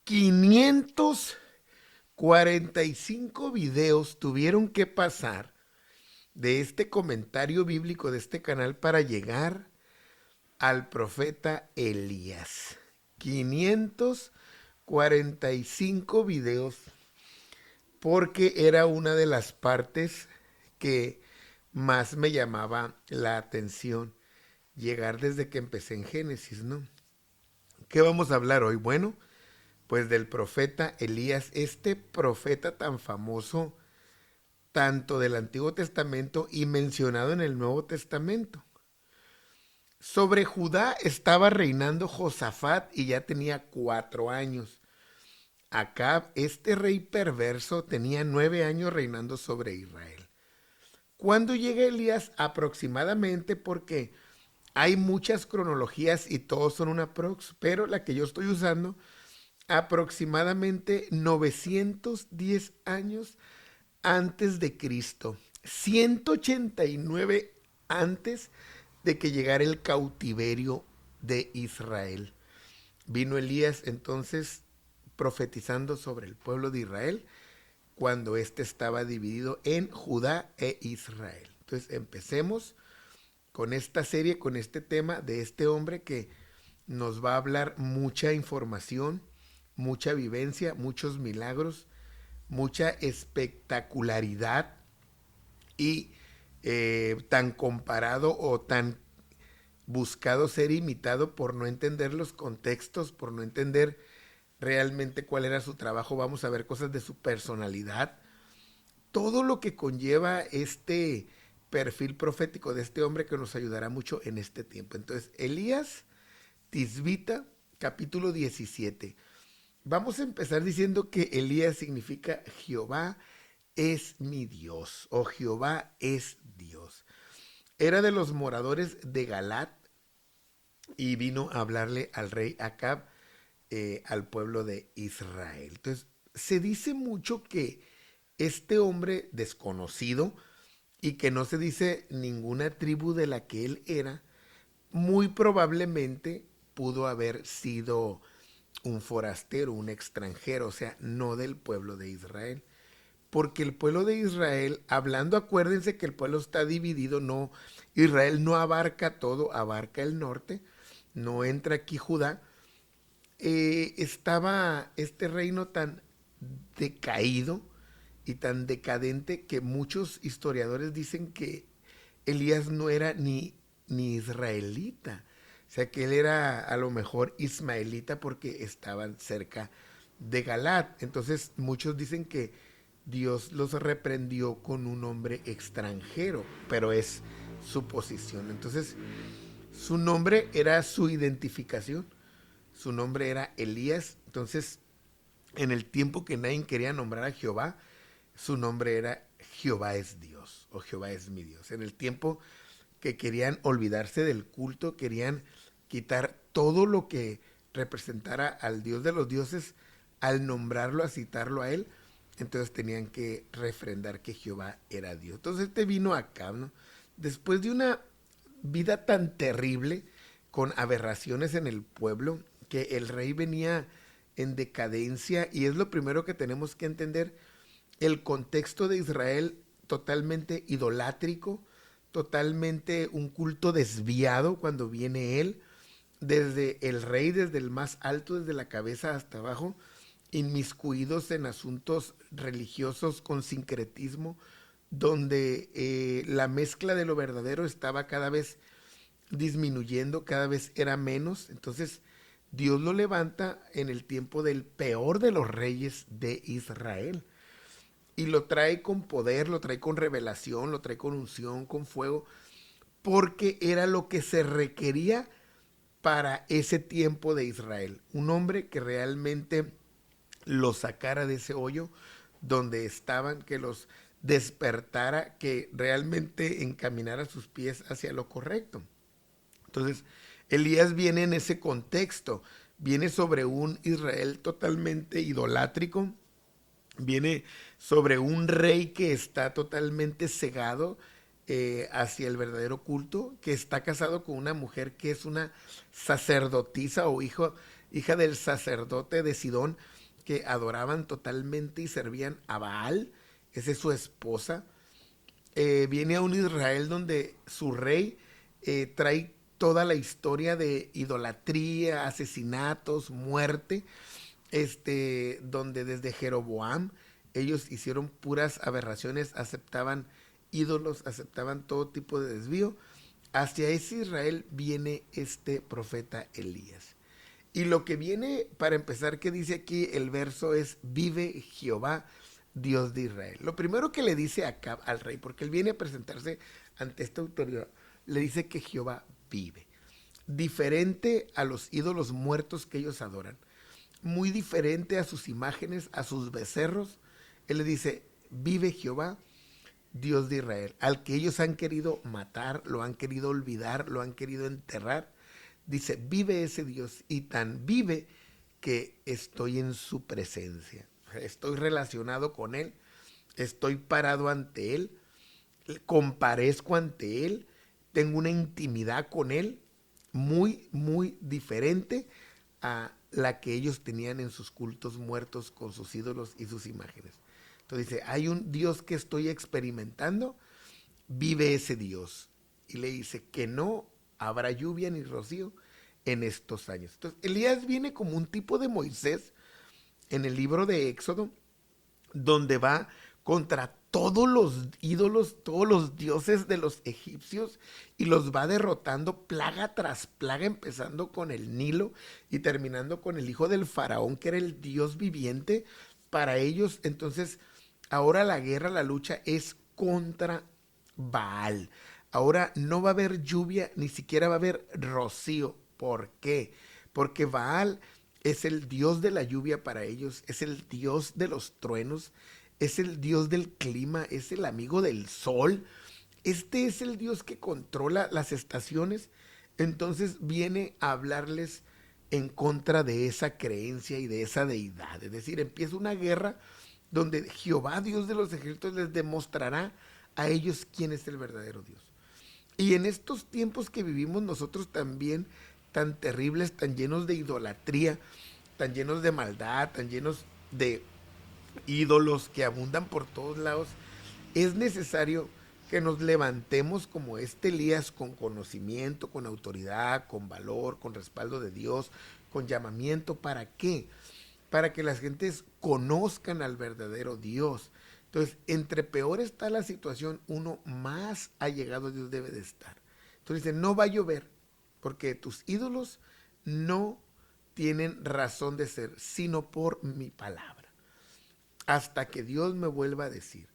545 videos tuvieron que pasar de este comentario bíblico de este canal para llegar al profeta Elías. 545 videos porque era una de las partes que más me llamaba la atención llegar desde que empecé en Génesis, ¿no? ¿Qué vamos a hablar hoy? Bueno, pues del profeta Elías, este profeta tan famoso tanto del Antiguo Testamento y mencionado en el Nuevo Testamento. Sobre Judá estaba reinando Josafat y ya tenía 4 años. Acab, este rey perverso, tenía 9 años reinando sobre Israel. ¿Cuándo llega Elías? Aproximadamente, porque hay muchas cronologías y todos son una prox, pero la que yo estoy usando, aproximadamente 910 años antes de Cristo, 189 antes de que llegara el cautiverio de Israel. Vino Elías entonces profetizando sobre el pueblo de Israel cuando éste estaba dividido en Judá e Israel. Entonces empecemos con esta serie, con este tema de este hombre que nos va a hablar mucha información, mucha vivencia, muchos milagros, mucha espectacularidad y tan comparado o tan buscado ser imitado por no entender los contextos, por no entender realmente cuál era su trabajo. Vamos a ver cosas de su personalidad, todo lo que conlleva este perfil profético de este hombre que nos ayudará mucho en este tiempo. Entonces, Elías Tisbita, capítulo 17. Vamos a empezar diciendo que Elías significa Jehová es mi Dios o Jehová es Dios. Era de los moradores de Galat y vino a hablarle al rey Acab, al pueblo de Israel. Entonces, se dice mucho que este hombre desconocido y que no se dice ninguna tribu de la que él era, muy probablemente pudo haber sido un forastero, un extranjero, o sea, no del pueblo de Israel. Porque el pueblo de Israel, hablando, acuérdense que el pueblo está dividido, no, Israel no abarca todo, abarca el norte, no entra aquí Judá. Estaba este reino tan decaído y tan decadente que muchos historiadores dicen que Elías no era ni israelita. O sea que él era a lo mejor ismaelita porque estaban cerca de Galat. Entonces muchos dicen que Dios los reprendió con un hombre extranjero, pero es su posición. Entonces su nombre era su identificación. Su nombre era Elías. Entonces en el tiempo que nadie quería nombrar a Jehová, su nombre era Jehová es Dios o Jehová es mi Dios. En el tiempo que querían olvidarse del culto, querían quitar todo lo que representara al Dios de los dioses, al nombrarlo, a citarlo a él, entonces tenían que refrendar que Jehová era Dios. Entonces este vino acá, ¿no? Después de una vida tan terrible, con aberraciones en el pueblo, que el rey venía en decadencia, y es lo primero que tenemos que entender, el contexto de Israel totalmente idolátrico, totalmente un culto desviado cuando viene él, desde el rey, desde el más alto, desde la cabeza hasta abajo, inmiscuidos en asuntos religiosos con sincretismo, donde la mezcla de lo verdadero estaba cada vez disminuyendo, cada vez era menos. Entonces Dios lo levanta en el tiempo del peor de los reyes de Israel y lo trae con poder, lo trae con revelación, lo trae con unción, con fuego, porque era lo que se requería para ese tiempo de Israel. Un hombre que realmente los sacara de ese hoyo donde estaban, que los despertara, que realmente encaminara sus pies hacia lo correcto. Entonces, Elías viene en ese contexto, viene sobre un Israel totalmente idolátrico, viene sobre un rey que está totalmente cegado hacia el verdadero culto, que está casado con una mujer que es una sacerdotisa o hija del sacerdote de Sidón, que adoraban totalmente y servían a Baal. Esa es su esposa. Viene a un Israel donde su rey trae toda la historia de idolatría, asesinatos, muerte, donde desde Jeroboam ellos hicieron puras aberraciones, aceptaban ídolos, aceptaban todo tipo de desvío. Hacia ese Israel viene este profeta Elías. Y lo que viene, para empezar, que dice aquí el verso es: vive Jehová, Dios de Israel. Lo primero que le dice acá al rey, porque él viene a presentarse ante esta autoridad, le dice que Jehová vive. Diferente a los ídolos muertos que ellos adoran, muy diferente a sus imágenes, a sus becerros. Él le dice: vive Jehová, Dios de Israel, al que ellos han querido matar, lo han querido olvidar, lo han querido enterrar. Dice: vive ese Dios, y tan vive que estoy en su presencia. Estoy relacionado con él, estoy parado ante él, comparezco ante él, tengo una intimidad con él muy, muy diferente a la que ellos tenían en sus cultos muertos con sus ídolos y sus imágenes. Entonces dice: hay un Dios que estoy experimentando, vive ese Dios. Y le dice que no habrá lluvia ni rocío en estos años. Entonces Elías viene como un tipo de Moisés en el libro de Éxodo, donde va contra todos los ídolos, todos los dioses de los egipcios, y los va derrotando plaga tras plaga, empezando con el Nilo y terminando con el hijo del faraón, que era el dios viviente para ellos. Entonces ahora la guerra, la lucha es contra Baal. Ahora no va a haber lluvia, ni siquiera va a haber rocío. ¿Por qué? Porque Baal es el dios de la lluvia para ellos, es el dios de los truenos, es el dios del clima, es el amigo del sol. Este es el dios que controla las estaciones. Entonces viene a hablarles en contra de esa creencia y de esa deidad. Es decir, empieza una guerra donde Jehová, Dios de los ejércitos, les demostrará a ellos quién es el verdadero Dios. Y en estos tiempos que vivimos nosotros también, tan terribles, tan llenos de idolatría, tan llenos de maldad, tan llenos de ídolos que abundan por todos lados, es necesario que nos levantemos como este Elías, con conocimiento, con autoridad, con valor, con respaldo de Dios, con llamamiento. ¿Para qué? Para que las gentes conozcan al verdadero Dios. Entonces, entre peor está la situación, uno más allegado a Dios debe de estar. Entonces dice: no va a llover, porque tus ídolos no tienen razón de ser, sino por mi palabra. Hasta que Dios me vuelva a decir,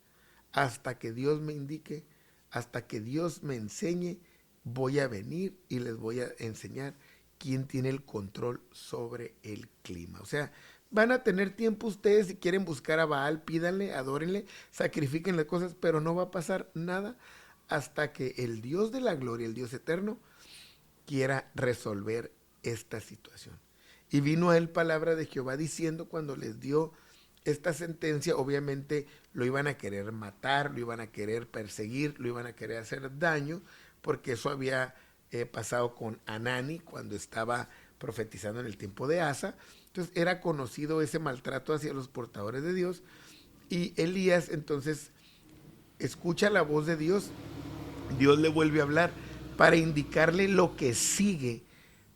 hasta que Dios me indique, hasta que Dios me enseñe, voy a venir y les voy a enseñar quién tiene el control sobre el clima. O sea, van a tener tiempo ustedes, si quieren buscar a Baal, pídanle, adórenle, sacrifíquenle cosas, pero no va a pasar nada hasta que el Dios de la gloria, el Dios eterno, quiera resolver esta situación. Y vino a él palabra de Jehová diciendo, cuando les dio esta sentencia, obviamente lo iban a querer matar, lo iban a querer perseguir, lo iban a querer hacer daño, porque eso había pasado con Anani cuando estaba profetizando en el tiempo de Asa. Entonces era conocido ese maltrato hacia los portadores de Dios. Y Elías entonces escucha la voz de Dios. Dios le vuelve a hablar para indicarle lo que sigue,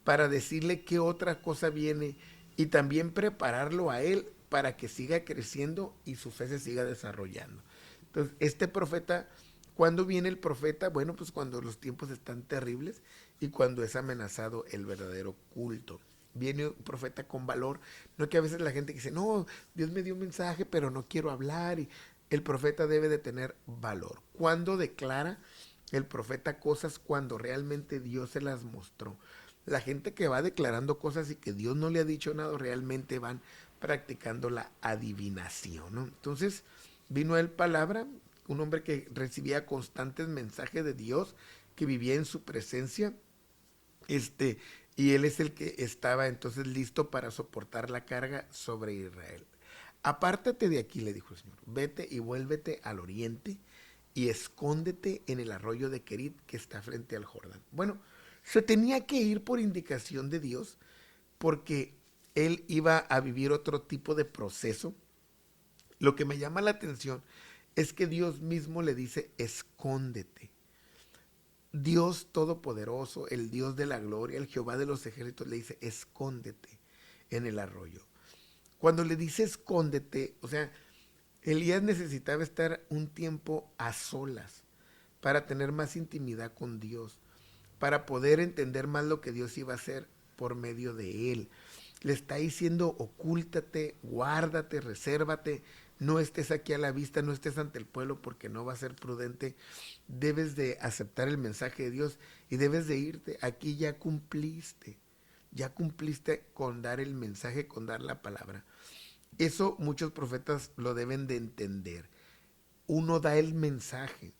para decirle qué otra cosa viene, y también prepararlo a él para que siga creciendo y su fe se siga desarrollando. Entonces, este profeta, ¿cuándo viene el profeta? Bueno, pues cuando los tiempos están terribles y cuando es amenazado el verdadero culto. Viene un profeta con valor, no que a veces la gente dice: no, Dios me dio un mensaje, pero no quiero hablar. Y el profeta debe de tener valor. ¿Cuándo declara el profeta cosas? Cuando realmente Dios se las mostró. La gente que va declarando cosas y que Dios no le ha dicho nada, realmente van practicando la adivinación, ¿no? Entonces vino él palabra, un hombre que recibía constantes mensajes de Dios, que vivía en su presencia, este, y él es el que estaba entonces listo para soportar la carga sobre Israel. Apártate de aquí, le dijo el Señor, vete y vuélvete al oriente y escóndete en el arroyo de Kerit, que está frente al Jordán. Bueno, se tenía que ir por indicación de Dios, porque él iba a vivir otro tipo de proceso. Lo que me llama la atención es que Dios mismo le dice, escóndete. Dios Todopoderoso, el Dios de la gloria, el Jehová de los ejércitos, le dice, escóndete en el arroyo. Cuando le dice escóndete, o sea, Elías necesitaba estar un tiempo a solas para tener más intimidad con Dios, para poder entender más lo que Dios iba a hacer por medio de él. Le está diciendo, ocúltate, guárdate, resérvate, no estés aquí a la vista, no estés ante el pueblo porque no va a ser prudente. Debes de aceptar el mensaje de Dios y debes de irte. Aquí ya cumpliste con dar el mensaje, con dar la palabra. Eso muchos profetas lo deben de entender. Uno da el mensaje.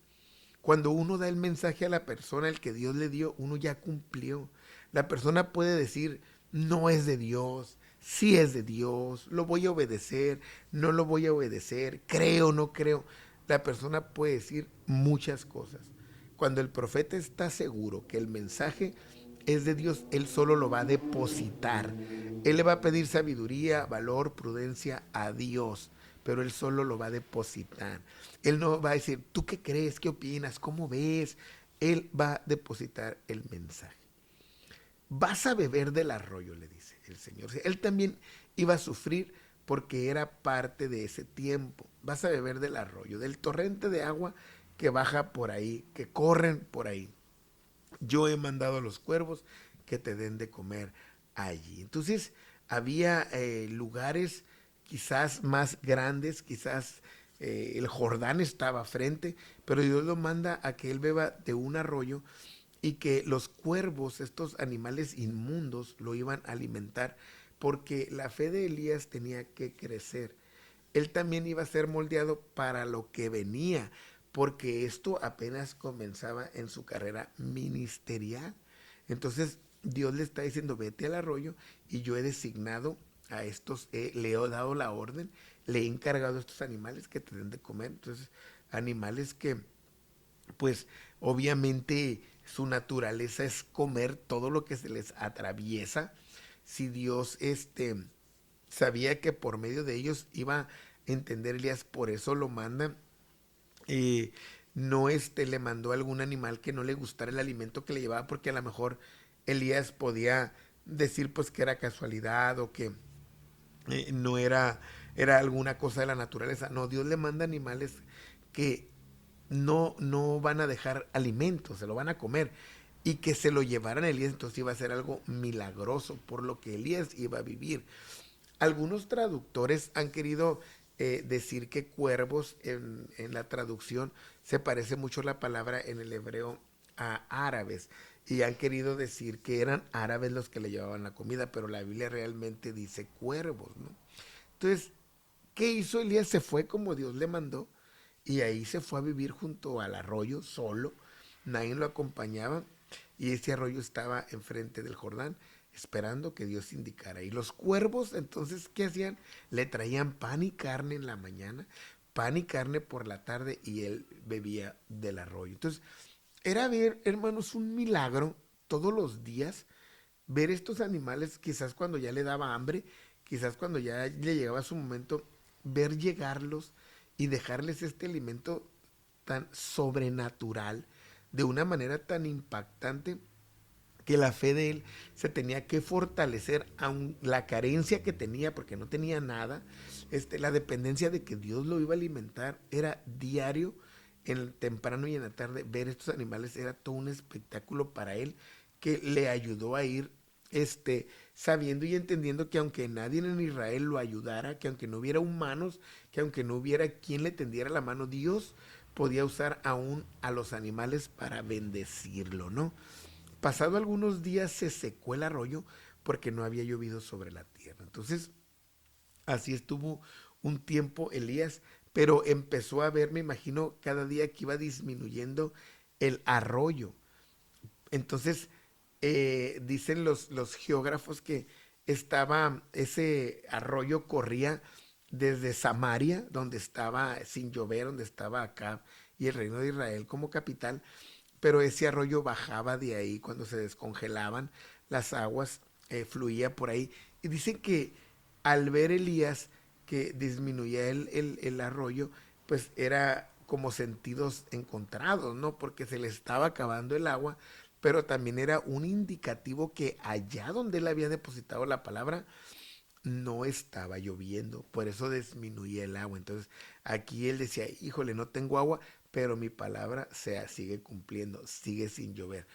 Cuando uno da el mensaje a la persona, el que Dios le dio, uno ya cumplió. La persona puede decir, no es de Dios, sí es de Dios, lo voy a obedecer, no lo voy a obedecer, creo, no creo. La persona puede decir muchas cosas. Cuando el profeta está seguro que el mensaje es de Dios, él solo lo va a depositar. Él le va a pedir sabiduría, valor, prudencia a Dios, pero él solo lo va a depositar. Él no va a decir, ¿tú qué crees? ¿Qué opinas? ¿Cómo ves? Él va a depositar el mensaje. Vas a beber del arroyo, le dice el Señor. Él también iba a sufrir porque era parte de ese tiempo. Vas a beber del arroyo, del torrente de agua que baja por ahí, que corren por ahí. Yo he mandado a los cuervos que te den de comer allí. Entonces había lugares quizás más grandes, quizás el Jordán estaba frente, pero Dios lo manda a que él beba de un arroyo y que los cuervos, estos animales inmundos, lo iban a alimentar, porque la fe de Elías tenía que crecer. Él también iba a ser moldeado para lo que venía, porque esto apenas comenzaba en su carrera ministerial. Entonces Dios le está diciendo, vete al arroyo y yo he designado a estos, le he dado la orden, le he encargado a estos animales que te den de comer. Entonces, animales que pues obviamente su naturaleza es comer todo lo que se les atraviesa. Si Dios sabía que por medio de ellos iba a entender Elías, por eso lo manda. eh, no le mandó a algún animal que no le gustara el alimento que le llevaba, porque a lo mejor Elías podía decir pues que era casualidad o que no era alguna cosa de la naturaleza. No, Dios le manda animales que no van a dejar alimento, se lo van a comer. Y que se lo llevaran a Elías, entonces iba a ser algo milagroso por lo que Elías iba a vivir. Algunos traductores han querido decir que cuervos en la traducción se parece mucho la palabra en el hebreo a árabes y han querido decir que eran árabes los que le llevaban la comida, pero la Biblia realmente dice cuervos, ¿no? Entonces, ¿qué hizo Elías? Se fue como Dios le mandó y ahí se fue a vivir junto al arroyo solo, nadie lo acompañaba y ese arroyo estaba enfrente del Jordán esperando que Dios indicara. Y los cuervos entonces, ¿qué hacían? Le traían pan y carne en la mañana, pan y carne por la tarde y él bebía del arroyo. Entonces, era ver, hermanos, un milagro todos los días, ver estos animales, quizás cuando ya le daba hambre, quizás cuando ya le llegaba su momento, ver llegarlos y dejarles este alimento tan sobrenatural, de una manera tan impactante, que la fe de él se tenía que fortalecer, aun la carencia que tenía, porque no tenía nada, la dependencia de que Dios lo iba a alimentar, era diario, en el temprano y en la tarde, ver estos animales era todo un espectáculo para él, que le ayudó a ir sabiendo y entendiendo que aunque nadie en Israel lo ayudara, que aunque no hubiera humanos, que aunque no hubiera quien le tendiera la mano, Dios podía usar aún a los animales para bendecirlo, ¿no? Pasado algunos días se secó el arroyo porque no había llovido sobre la tierra. Entonces, así estuvo un tiempo Elías, pero empezó a ver, me imagino, cada día que iba disminuyendo el arroyo. Entonces, dicen los geógrafos que ese arroyo corría desde Samaria, donde estaba sin llover, donde estaba Acab y el reino de Israel como capital, pero ese arroyo bajaba de ahí cuando se descongelaban las aguas, fluía por ahí Y dicen que al ver Elías que disminuía el arroyo, pues era como sentidos encontrados, ¿no? Porque se le estaba acabando el agua, pero también era un indicativo que allá donde él había depositado la palabra, no estaba lloviendo, por eso disminuía el agua. Entonces aquí él decía, híjole, no tengo agua, pero mi palabra se sigue cumpliendo, sigue sin llover.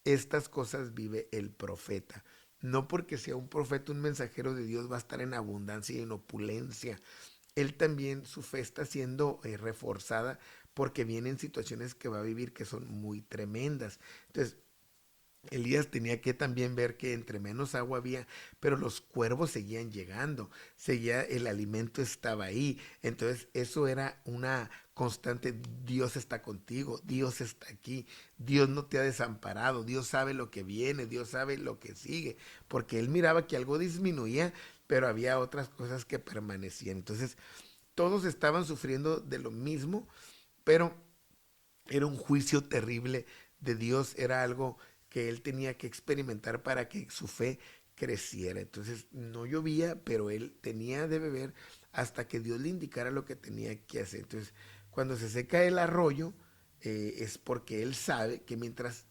Estas cosas vive el profeta. No porque sea un profeta, un mensajero de Dios va a estar en abundancia y en opulencia. Él también, su fe está siendo reforzada porque vienen situaciones que va a vivir que son muy tremendas. Entonces, Elías tenía que también ver que entre menos agua había, pero los cuervos seguían llegando, seguía, el alimento estaba ahí. Entonces eso era una constante, Dios está contigo, Dios está aquí, Dios no te ha desamparado, Dios sabe lo que viene, Dios sabe lo que sigue, porque él miraba que algo disminuía, pero había otras cosas que permanecían. Entonces todos estaban sufriendo de lo mismo, pero era un juicio terrible de Dios, era algo que él tenía que experimentar para que su fe creciera. Entonces no llovía, pero él tenía de beber hasta que Dios le indicara lo que tenía que hacer. Entonces, cuando se seca el arroyo, es porque él sabe que mientras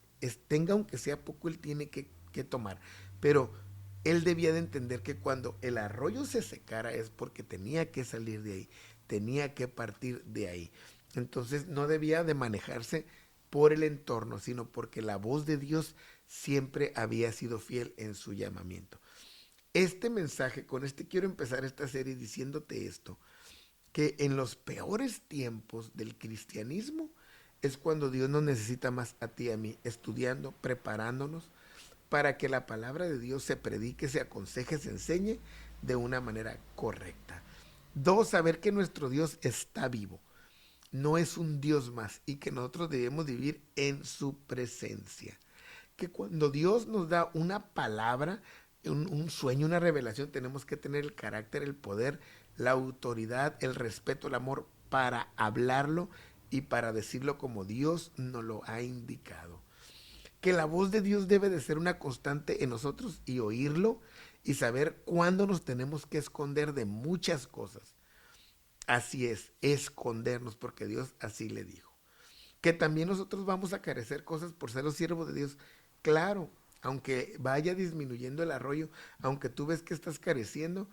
tenga, aunque sea poco, él tiene que tomar. Pero él debía de entender que cuando el arroyo se secara es porque tenía que salir de ahí, tenía que partir de ahí. Entonces no debía de manejarse por el entorno, sino porque la voz de Dios siempre había sido fiel en su llamamiento. Este mensaje, con este quiero empezar esta serie diciéndote esto, que en los peores tiempos del cristianismo es cuando Dios nos necesita más a ti y a mí, estudiando, preparándonos para que la palabra de Dios se predique, se aconseje, se enseñe de una manera correcta. Dos, saber que nuestro Dios está vivo, no es un Dios más y que nosotros debemos vivir en su presencia. Que cuando Dios nos da una palabra, un sueño, una revelación, tenemos que tener el carácter, el poder, la autoridad, el respeto, el amor para hablarlo y para decirlo como Dios nos lo ha indicado. Que la voz de Dios debe de ser una constante en nosotros y oírlo y saber cuándo nos tenemos que esconder de muchas cosas. Así es, escondernos, porque Dios así le dijo. Que también nosotros vamos a carecer cosas por ser los siervos de Dios. Claro, aunque vaya disminuyendo el arroyo, aunque tú ves que estás careciendo,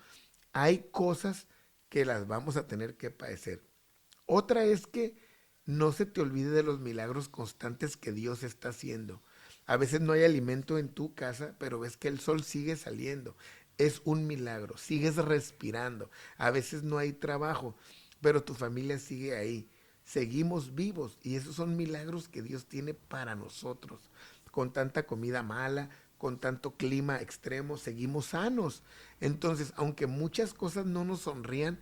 hay cosas que las vamos a tener que padecer. Otra es que no se te olvide de los milagros constantes que Dios está haciendo. A veces no hay alimento en tu casa, pero ves que el sol sigue saliendo. Es un milagro, sigues respirando. A veces no hay trabajo, pero tu familia sigue ahí. Seguimos vivos y esos son milagros que Dios tiene para nosotros. Con tanta comida mala, con tanto clima extremo, seguimos sanos. Entonces, aunque muchas cosas no nos sonrían,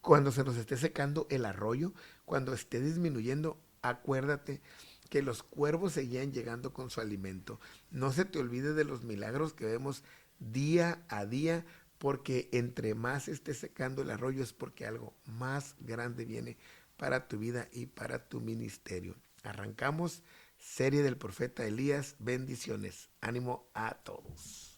cuando se nos esté secando el arroyo, cuando esté disminuyendo, acuérdate que los cuervos seguían llegando con su alimento. No se te olvide de los milagros que vemos día a día, porque entre más esté secando el arroyo es porque algo más grande viene para tu vida y para tu ministerio. Arrancamos serie del profeta Elías. Bendiciones. Ánimo a todos.